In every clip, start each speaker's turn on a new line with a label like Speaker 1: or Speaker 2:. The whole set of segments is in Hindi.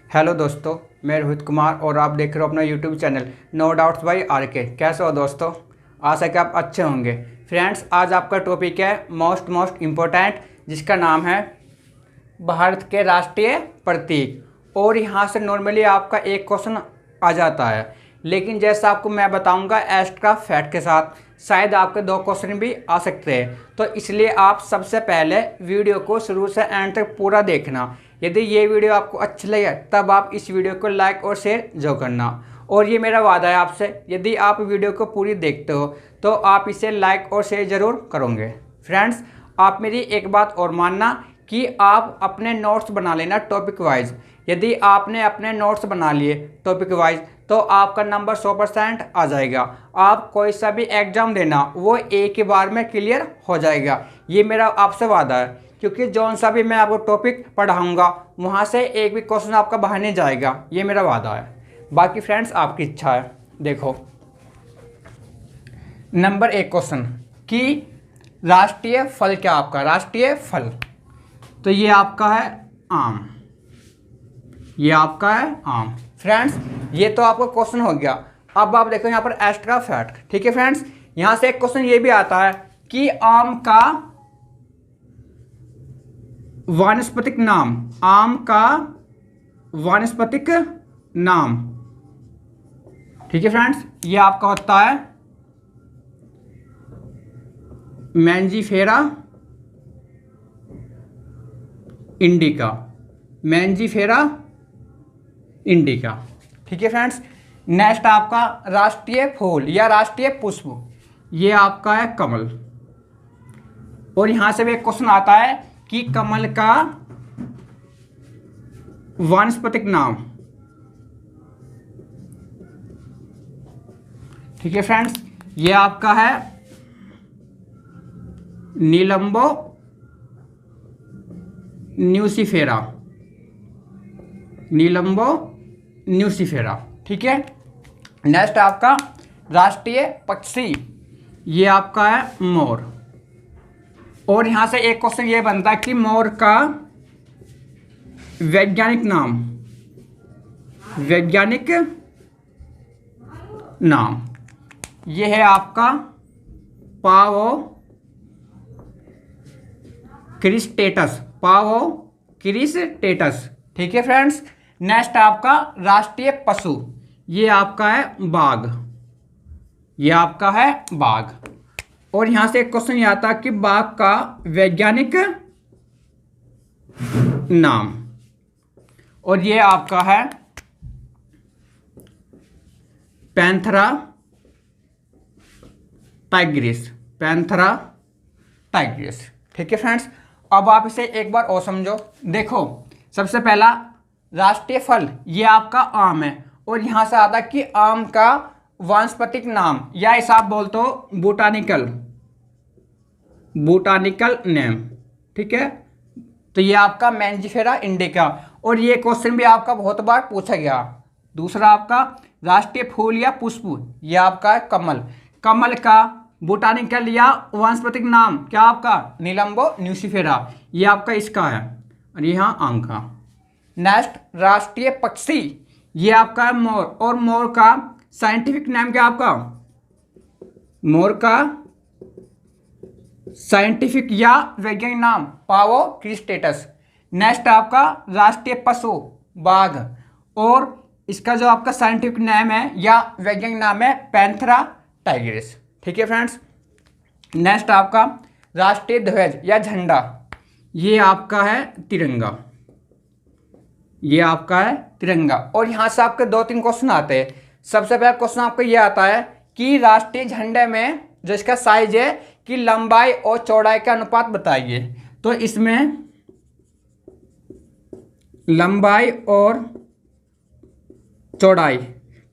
Speaker 1: हेलो दोस्तों, मैं रोहित कुमार और आप देख रहे हो अपना YouTube channel no doubts by R K. कैसे हो दोस्तों? आशा है कि आप अच्छे होंगे। फ्रेंड्स, आज आपका टॉपिक है मोस्ट इम्पोर्टेंट, जिसका नाम है भारत के राष्ट्रीय प्रतीक। और यहाँ से नॉर्मली आपका एक क्वेश्चन आ जाता है, लेकिन जैसा आपको मैं बताऊंगा एक्स्ट्रा फैक्ट के साथ, शायद आपके 2 क्वेश्चन भी आ सकते हैं। तो इसलिए आप सबसे पहले वीडियो को शुरू से एंड तक पूरा देखना। यदि ये वीडियो आपको अच्छा लगे तब आप इस वीडियो को लाइक और शेयर जो करना। और ये मेरा वादा है आपसे, यदि आप वीडियो को पूरी देखते हो तो आप इसे लाइक और शेयर ज़रूर करोगे। फ्रेंड्स, आप मेरी एक बात और मानना कि आप अपने नोट्स बना लेना टॉपिक वाइज। यदि आपने अपने नोट्स बना लिए टॉपिक वाइज तो आपका नंबर 100% आ जाएगा। आप कोई सा भी एग्ज़ाम देना वो एक ही बार में क्लियर हो जाएगा। ये मेरा आपसे वादा है, क्योंकि जौन सा भी मैं आपको टॉपिक पढ़ाऊँगा वहाँ से एक भी क्वेश्चन आपका बाहर नहीं जाएगा। ये मेरा वादा है। बाकी फ्रेंड्स आपकी इच्छा है। देखो, नंबर 1 क्वेश्चन कि राष्ट्रीय फल क्या आपका? राष्ट्रीय फल तो ये आपका है आम। ये आपका है आम। फ्रेंड्स, ये तो आपका क्वेश्चन हो गया। अब आप देखो यहाँ पर एक्स्ट्रा फैक्ट। ठीक है फ्रेंड्स, यहाँ से एक क्वेश्चन ये भी आता है कि आम का वानस्पतिक नाम। आम का वानस्पतिक नाम। ठीक है फ्रेंड्स, ये आपका होता है मैंजीफेरा इंडिका। Mangifera indica. ठीक है फ्रेंड्स, नेक्स्ट आपका राष्ट्रीय फूल या राष्ट्रीय पुष्प, ये आपका है कमल। और यहां से भी एक क्वेश्चन आता है कि कमल का वानस्पतिक नाम। ठीक है फ्रेंड्स, ये आपका है नीलंबो न्यूसिफेरा। नीलंबो न्यूसिफेरा। ठीक है, नेक्स्ट आपका राष्ट्रीय पक्षी, ये आपका है मोर। और यहां से एक क्वेश्चन ये बनता है कि मोर का वैज्ञानिक नाम। वैज्ञानिक नाम ये है आपका पावो क्रिस्टेटस। पावो क्रिस्टेटस। ठीक है फ्रेंड्स, नेक्स्ट आपका राष्ट्रीय पशु, ये आपका है बाघ। ये आपका है बाघ। और यहां से एक क्वेश्चन ये आता है कि बाघ का वैज्ञानिक नाम। और ये आपका है पैंथरा टाइग्रिस। Panthera Tigris. ठीक है फ्रेंड्स, अब आप इसे एक बार और समझो। देखो, सबसे पहला राष्ट्रीय फल ये आपका आम है। और यहां से आता कि आम का वानस्पतिक नाम, या इसे आप बोलते हो बोटानिकल नेम। ठीक है, तो ये आपका मैंजीफेरा इंडिका। और ये क्वेश्चन भी आपका बहुत बार पूछा गया। दूसरा आपका राष्ट्रीय फूल या पुष्प, ये आपका है कमल। कमल का बोटानिकल या वानस्पतिक नाम क्या आपका? नीलंबो न्यूसिफेरा। ये आपका इसका है। और यहाँ आम का। नेक्स्ट राष्ट्रीय पक्षी, ये आपका है मोर। और मोर का साइंटिफिक नाम क्या आपका? मोर का साइंटिफिक या वैज्ञानिक नाम पावो क्रिस्टेटस। नेक्स्ट आपका राष्ट्रीय पशु बाघ। और इसका जो आपका साइंटिफिक नाम है या वैज्ञानिक नाम है पैंथरा टाइग्रिस। ठीक है फ्रेंड्स, नेक्स्ट आपका राष्ट्रीय ध्वज या झंडा, ये आपका है तिरंगा। ये आपका है तिरंगा। और यहाँ से आपके 2-3 क्वेश्चन आते हैं। सबसे पहला क्वेश्चन आपको ये आता है कि राष्ट्रीय झंडे में जो इसका साइज है कि लंबाई और चौड़ाई का अनुपात बताइए। तो इसमें लंबाई और चौड़ाई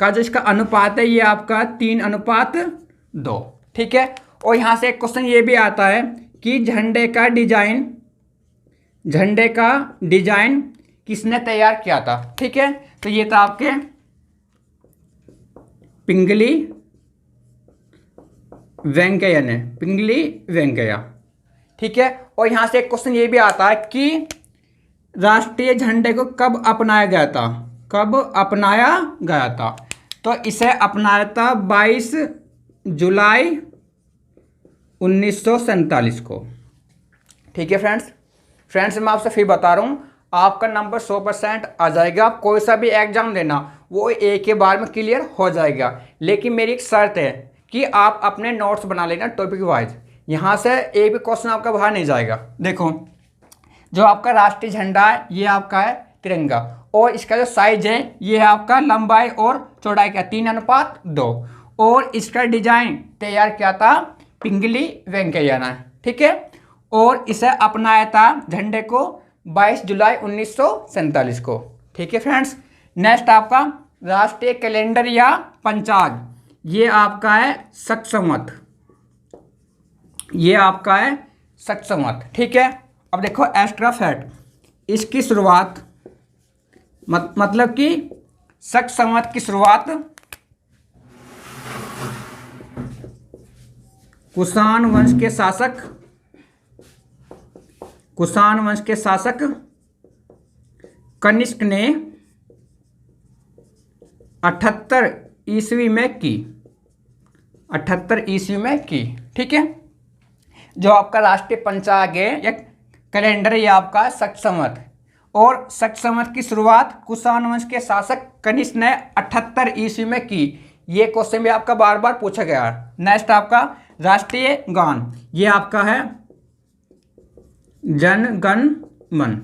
Speaker 1: का जो इसका अनुपात है ये आपका 3:2। ठीक है, और यहाँ से एक क्वेश्चन ये भी आता है कि झंडे का डिजाइन किसने तैयार किया था। ठीक है, तो ये था आपके पिंगली वेंकैया ने। पिंगली वेंकैया। ठीक है, और यहाँ से एक क्वेश्चन ये भी आता है कि राष्ट्रीय झंडे को कब अपनाया गया था? कब अपनाया गया था? तो इसे अपनाया था 22 जुलाई 1947 को। ठीक है फ्रेंड्स मैं आपसे फिर बता रहा हूँ, आपका नंबर 100% आ जाएगा। आप कोई सा भी एग्जाम देना वो एक ही बार में क्लियर हो जाएगा, लेकिन मेरी एक शर्त है कि आप अपने नोट्स बना लेना टॉपिक वाइज। यहाँ से एक भी क्वेश्चन आपका बाहर नहीं जाएगा। देखो, जो आपका राष्ट्रीय झंडा है ये आपका है तिरंगा, और इसका जो साइज है ये है आपका लंबाई और चौड़ाई का 3:2, और इसका डिजाइन तैयार किया था पिंगली वेंकैया ने। ठीक है, और इसे अपनाया था झंडे को 22 जुलाई 1947 को। ठीक है फ्रेंड्स, नेक्स्ट आपका राष्ट्रीय कैलेंडर या पंचांग, ये आपका है शक संवत, ये आपका है शक संवत। ठीक है, अब देखो एक्स्ट्रा फैक्ट, इसकी शुरुआत मतलब कि शक संवत की शुरुआत कुषाण वंश के शासक कनिष्क ने 78 ईस्वी में की। 78 ईस्वी में की। ठीक है, जो आपका राष्ट्रीय पंचांग है या कैलेंडर ये आपका शक संवत, और शक संवत की शुरुआत कुषाण वंश के शासक कनिष्क ने 78 ईस्वी में की। ये क्वेश्चन भी आपका बार बार पूछा गया है। नेक्स्ट आपका राष्ट्रीय गान, ये आपका है जन गण मन।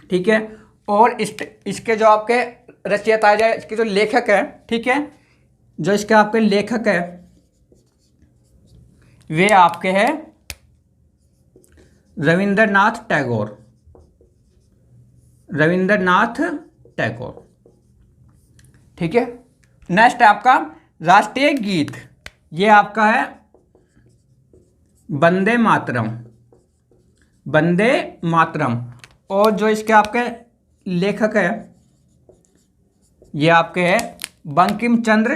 Speaker 1: ठीक है, और इसके जो आपके रचयिता है, इसके जो लेखक है, ठीक है, जो इसके आपके लेखक है वे आपके हैं रविंद्रनाथ टैगोर। रविंद्रनाथ टैगोर। ठीक है, नेक्स्ट आपका राष्ट्रीय गीत, ये आपका है वंदे मातरम। वंदे मातरम, और जो इसके आपके लेखक है ये आपके हैं बंकिम चंद्र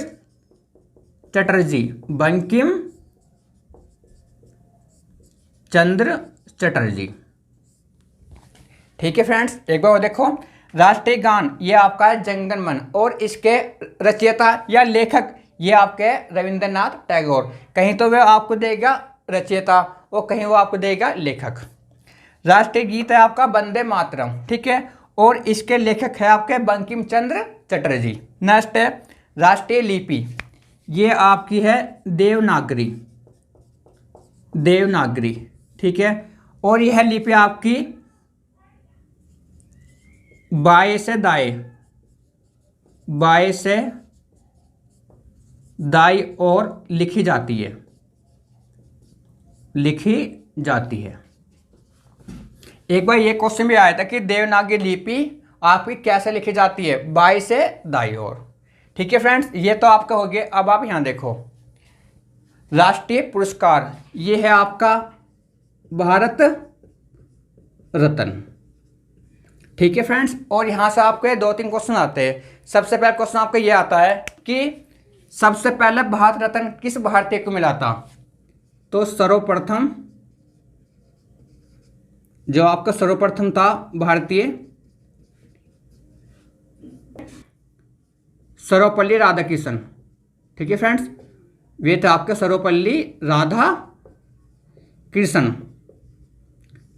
Speaker 1: चटर्जी। बंकिम चंद्र चटर्जी। ठीक है फ्रेंड्स, एक बार देखो, राष्ट्रीय गान ये आपका है जन गण मन, और इसके रचयिता या लेखक ये आपके रविंद्रनाथ टैगोर। कहीं तो वह आपको देगा रचयिता और कहीं वो आपको देगा लेखक। राष्ट्रीय गीत है आपका वंदे मातरम। ठीक है, और इसके लेखक है आपके बंकिम चंद्र चटर्जी। नेक्स्ट है राष्ट्रीय लिपि, ये आपकी है देवनागरी। देवनागरी। ठीक है, और यह लिपि आपकी बाएं से दाएं, बाएं से दाई ओर लिखी जाती है। लिखी जाती है। एक बार ये क्वेश्चन भी आया था कि देवनागरी लिपि आपकी कैसे लिखी जाती है, बाई से दाई ओर। ठीक है फ्रेंड्स, ये तो आपका हो गया। अब आप यहां देखो, राष्ट्रीय पुरस्कार ये है आपका भारत रत्न। ठीक है फ्रेंड्स, और यहां से आपके 2-3 क्वेश्चन आते हैं। सबसे पहला क्वेश्चन आपका ये आता है कि सबसे पहले भारत रत्न किस भारतीय को मिला था? तो सर्वप्रथम जो आपका सर्वप्रथम था भारतीय, सर्वपल्ली राधाकृष्णन। ठीक है फ्रेंड्स, वे थे आपके सर्वपल्ली राधा कृष्ण।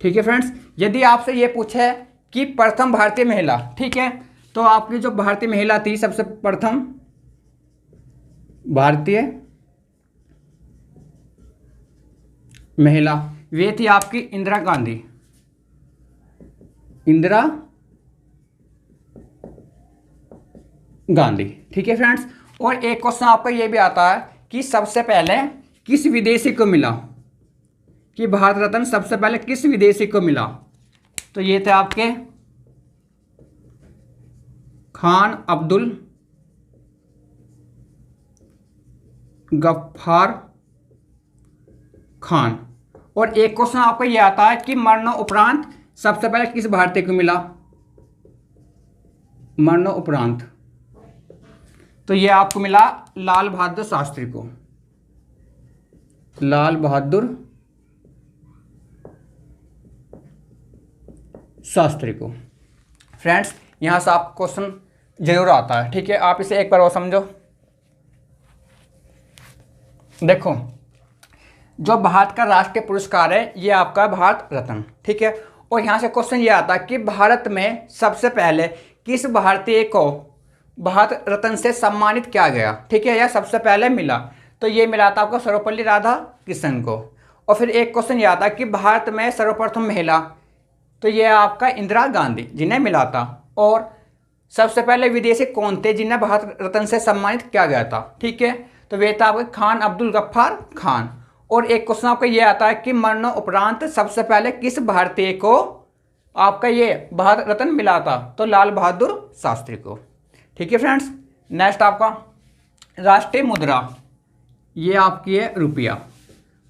Speaker 1: ठीक है फ्रेंड्स, यदि आपसे ये पूछे कि प्रथम भारतीय महिला, ठीक है, तो आपकी जो भारतीय महिला थी सबसे प्रथम भारतीय महिला, वे थी आपकी इंदिरा गांधी। इंदिरा गांधी। ठीक है फ्रेंड्स, और एक क्वेश्चन आपका ये भी आता है कि सबसे पहले किस विदेशी को मिला, कि भारत रत्न सबसे पहले किस विदेशी को मिला? तो ये थे आपके खान अब्दुल गफ्फार खान। और एक क्वेश्चन आपको ये आता है कि मरणोपरांत सबसे पहले किस भारतीय को मिला? मरणोपरांत तो ये आपको मिला लाल बहादुर शास्त्री को। लाल बहादुर शास्त्री को। फ्रेंड्स यहाँ से आप क्वेश्चन जरूर आता है, ठीक है। आप इसे एक बार और समझो। देखो, जो भारत का राष्ट्रीय पुरस्कार है ये आपका भारत रत्न, ठीक है। और यहाँ से क्वेश्चन ये आता है कि भारत में सबसे पहले किस भारतीय को भारत रत्न से सम्मानित किया गया, ठीक है, या सबसे पहले मिला। तो ये मिला था आपको सर्वपल्ली राधाकृष्णन को। और फिर एक क्वेश्चन ये आता है कि भारत में सर्वप्रथम महिला, तो ये आपका इंदिरा गांधी जिन्हें मिला था। और सबसे पहले विदेशी कौन थे जिन्हें भारत रत्न से सम्मानित किया गया था, ठीक है, तो वे था आपके खान अब्दुल गफ्फार खान। और एक क्वेश्चन आपका ये आता है कि मरणोपरांत सबसे पहले किस भारतीय को आपका ये भारत रत्न मिला था, तो लाल बहादुर शास्त्री को, ठीक है फ्रेंड्स। नेक्स्ट आपका राष्ट्रीय मुद्रा, ये आपकी है रुपया,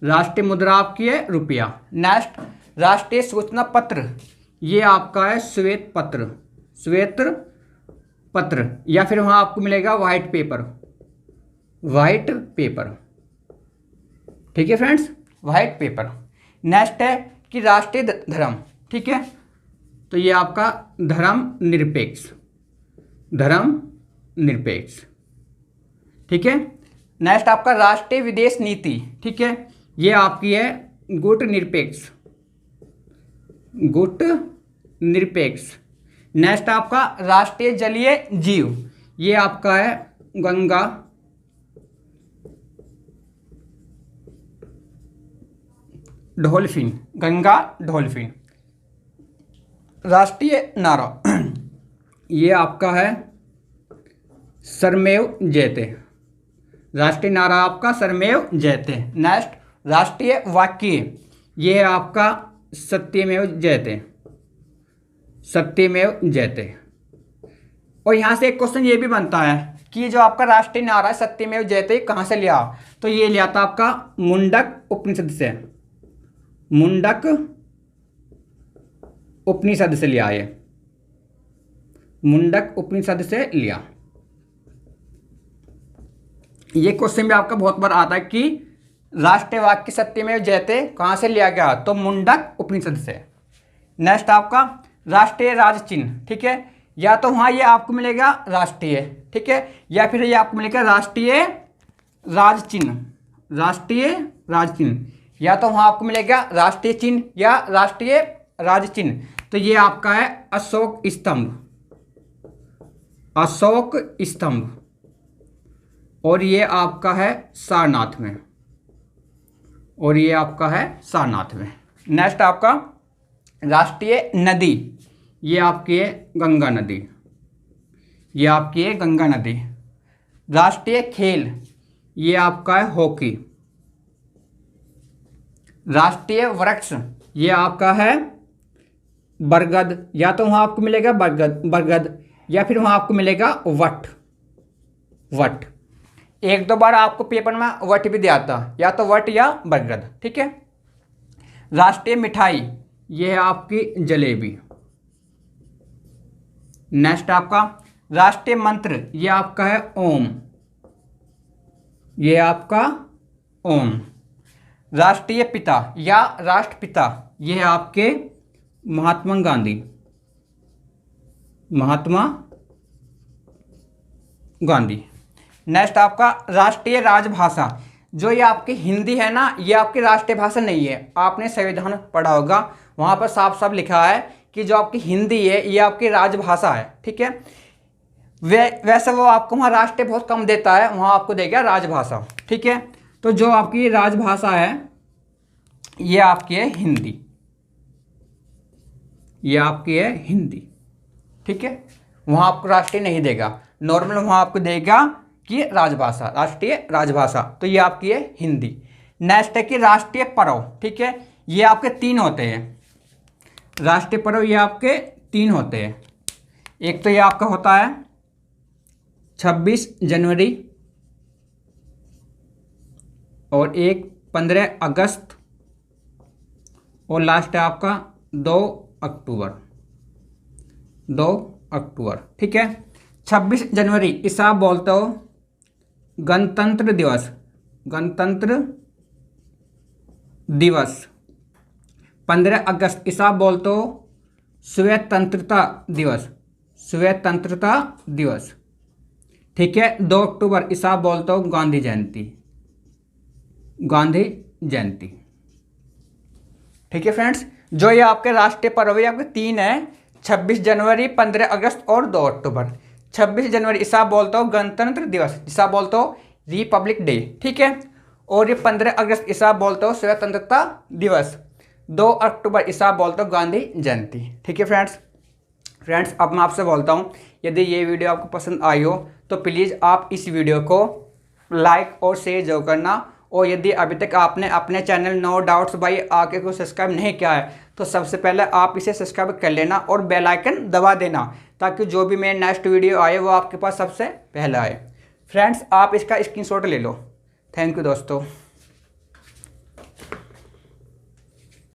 Speaker 1: राष्ट्रीय मुद्रा आपकी है रुपया। नेक्स्ट राष्ट्रीय सूचना पत्र, ये आपका है श्वेत पत्र, श्वेत पत्र, या फिर वहाँ आपको मिलेगा व्हाइट पेपर, व्हाइट पेपर, ठीक है फ्रेंड्स, व्हाइट पेपर। नेक्स्ट है कि राष्ट्रीय धर्म, ठीक है, तो ये आपका धर्म निरपेक्ष, धर्म निरपेक्ष, ठीक है। नेक्स्ट आपका राष्ट्रीय विदेश नीति, ठीक है, ये आपकी है गुट निरपेक्ष, गुट निरपेक्ष। नेक्स्ट आपका राष्ट्रीय जलीय जीव, ये आपका है गंगा, डॉल्फिन, गंगा डॉल्फिन। राष्ट्रीय नारा, ये आपका है सर्वमेव जयते, राष्ट्रीय नारा आपका सर्वमेव जयते। नेक्स्ट राष्ट्रीय वाक्य, ये है आपका सत्यमेव जयते, सत्यमेव जयते। और यहाँ से एक क्वेश्चन ये भी बनता है कि जो आपका राष्ट्रीय नारा सत्यमेव जयते कहाँ से लिया, तो ये लिया था आपका मुंडक उपनिषद से, मुंडक उपनिषद से लिया, ये मुंडक उपनिषद से लिया। ये क्वेश्चन भी आपका बहुत बार आता है कि राष्ट्रीय वाक्य सत्यमेव जयते कहाँ से लिया गया, तो मुंडक उपनिषद से। नेक्स्ट आपका राष्ट्रीय राज चिन्ह, ठीक है, या तो वहाँ ये आपको मिलेगा राष्ट्रीय, ठीक है, या फिर ये आपको मिलेगा राष्ट्रीय राज चिन्ह, राष्ट्रीय राज चिन्ह, या तो वहाँ आपको मिलेगा राष्ट्रीय चिन्ह या राष्ट्रीय राज चिन्ह। तो ये आपका है अशोक स्तंभ, अशोक स्तंभ। और ये आपका है सारनाथ में, और ये आपका है सारनाथ में। नेक्स्ट आपका राष्ट्रीय नदी, ये आपकी है गंगा नदी, ये आपकी है गंगा नदी। राष्ट्रीय खेल, ये आपका है हॉकी। राष्ट्रीय वृक्ष, ये आपका है बरगद, या तो वहाँ आपको मिलेगा बरगद, बरगद, या फिर वहाँ आपको मिलेगा वट, वट। एक दो बार आपको पेपर में वट भी दिया था, या तो वट या बरगद, ठीक है। राष्ट्रीय मिठाई, ये है आपकी जलेबी। नेक्स्ट आपका राष्ट्रीय मंत्र, ये आपका है ओम, ये आपका ओम। राष्ट्रीय पिता या राष्ट्रपिता, ये है आपके महात्मा गांधी, महात्मा गांधी। नेक्स्ट आपका राष्ट्रीय राजभाषा, जो ये आपकी हिंदी है ना, ये आपकी राष्ट्रीय भाषा नहीं है। आपने संविधान पढ़ा होगा, वहाँ पर साफ साफ लिखा है कि जो आपकी हिंदी है ये आपकी राजभाषा है, ठीक है। वैसे वो आपको वहाँ राष्ट्रीय बहुत कम देता है, वहाँ आपको देगा राजभाषा, ठीक है। तो जो आपकी राजभाषा है ये आपकी है हिंदी, ये आपकी है हिंदी, ठीक है। वहाँ आपको राष्ट्रीय नहीं देगा, नॉर्मल वहाँ आपको देगा कि राजभाषा, राष्ट्रीय राजभाषा, तो ये आपकी है हिंदी। नेक्स्ट है कि राष्ट्रीय पर्व, ठीक है, ये आपके 3 होते हैं। राष्ट्रीय पर्व ये आपके 3 होते हैं। एक तो ये आपका होता है 26 जनवरी, और एक 15 अगस्त, और लास्ट है आपका 2 अक्टूबर, 2 अक्टूबर, ठीक है। 26 जनवरी इसे आप बोलते हो गणतंत्र दिवस, गणतंत्र दिवस। 15 अगस्त इसे आप बोलते हो स्वतंत्रता दिवस, स्वतंत्रता दिवस। ठीक है। 2 अक्टूबर इसे आप बोलते हो गांधी जयंती, गांधी जयंती। ठीक है फ्रेंड्स, जो ये आपके राष्ट्रीय पर्व है आपके 3 है, 26 जनवरी, 15 अगस्त और 2 अक्टूबर। 26 जनवरी इसे आप बोलते हो गणतंत्र दिवस, जिसे आप बोलते हो रिपब्लिक डे। ठीक है। और ये 15 अगस्त इसे आप बोलते हो स्वतंत्रता दिवस। 2 अक्टूबर इसे आप बोलते हो गांधी जयंती। ठीक है फ्रेंड्स अब मैं आपसे बोलता हूँ, यदि ये वीडियो आपको पसंद आई हो तो प्लीज़ आप इस वीडियो को लाइक और शेयर जरूर करना। और यदि अभी तक आपने अपने channel no doubts by RK को सब्सक्राइब नहीं किया है तो सबसे पहले आप इसे सब्सक्राइब कर लेना और बेल आइकन दबा देना, ताकि जो भी मेरे नेक्स्ट वीडियो आए वो आपके पास सबसे पहले आए। फ्रेंड्स आप इसका स्क्रीनशॉट ले लो। थैंक यू दोस्तों।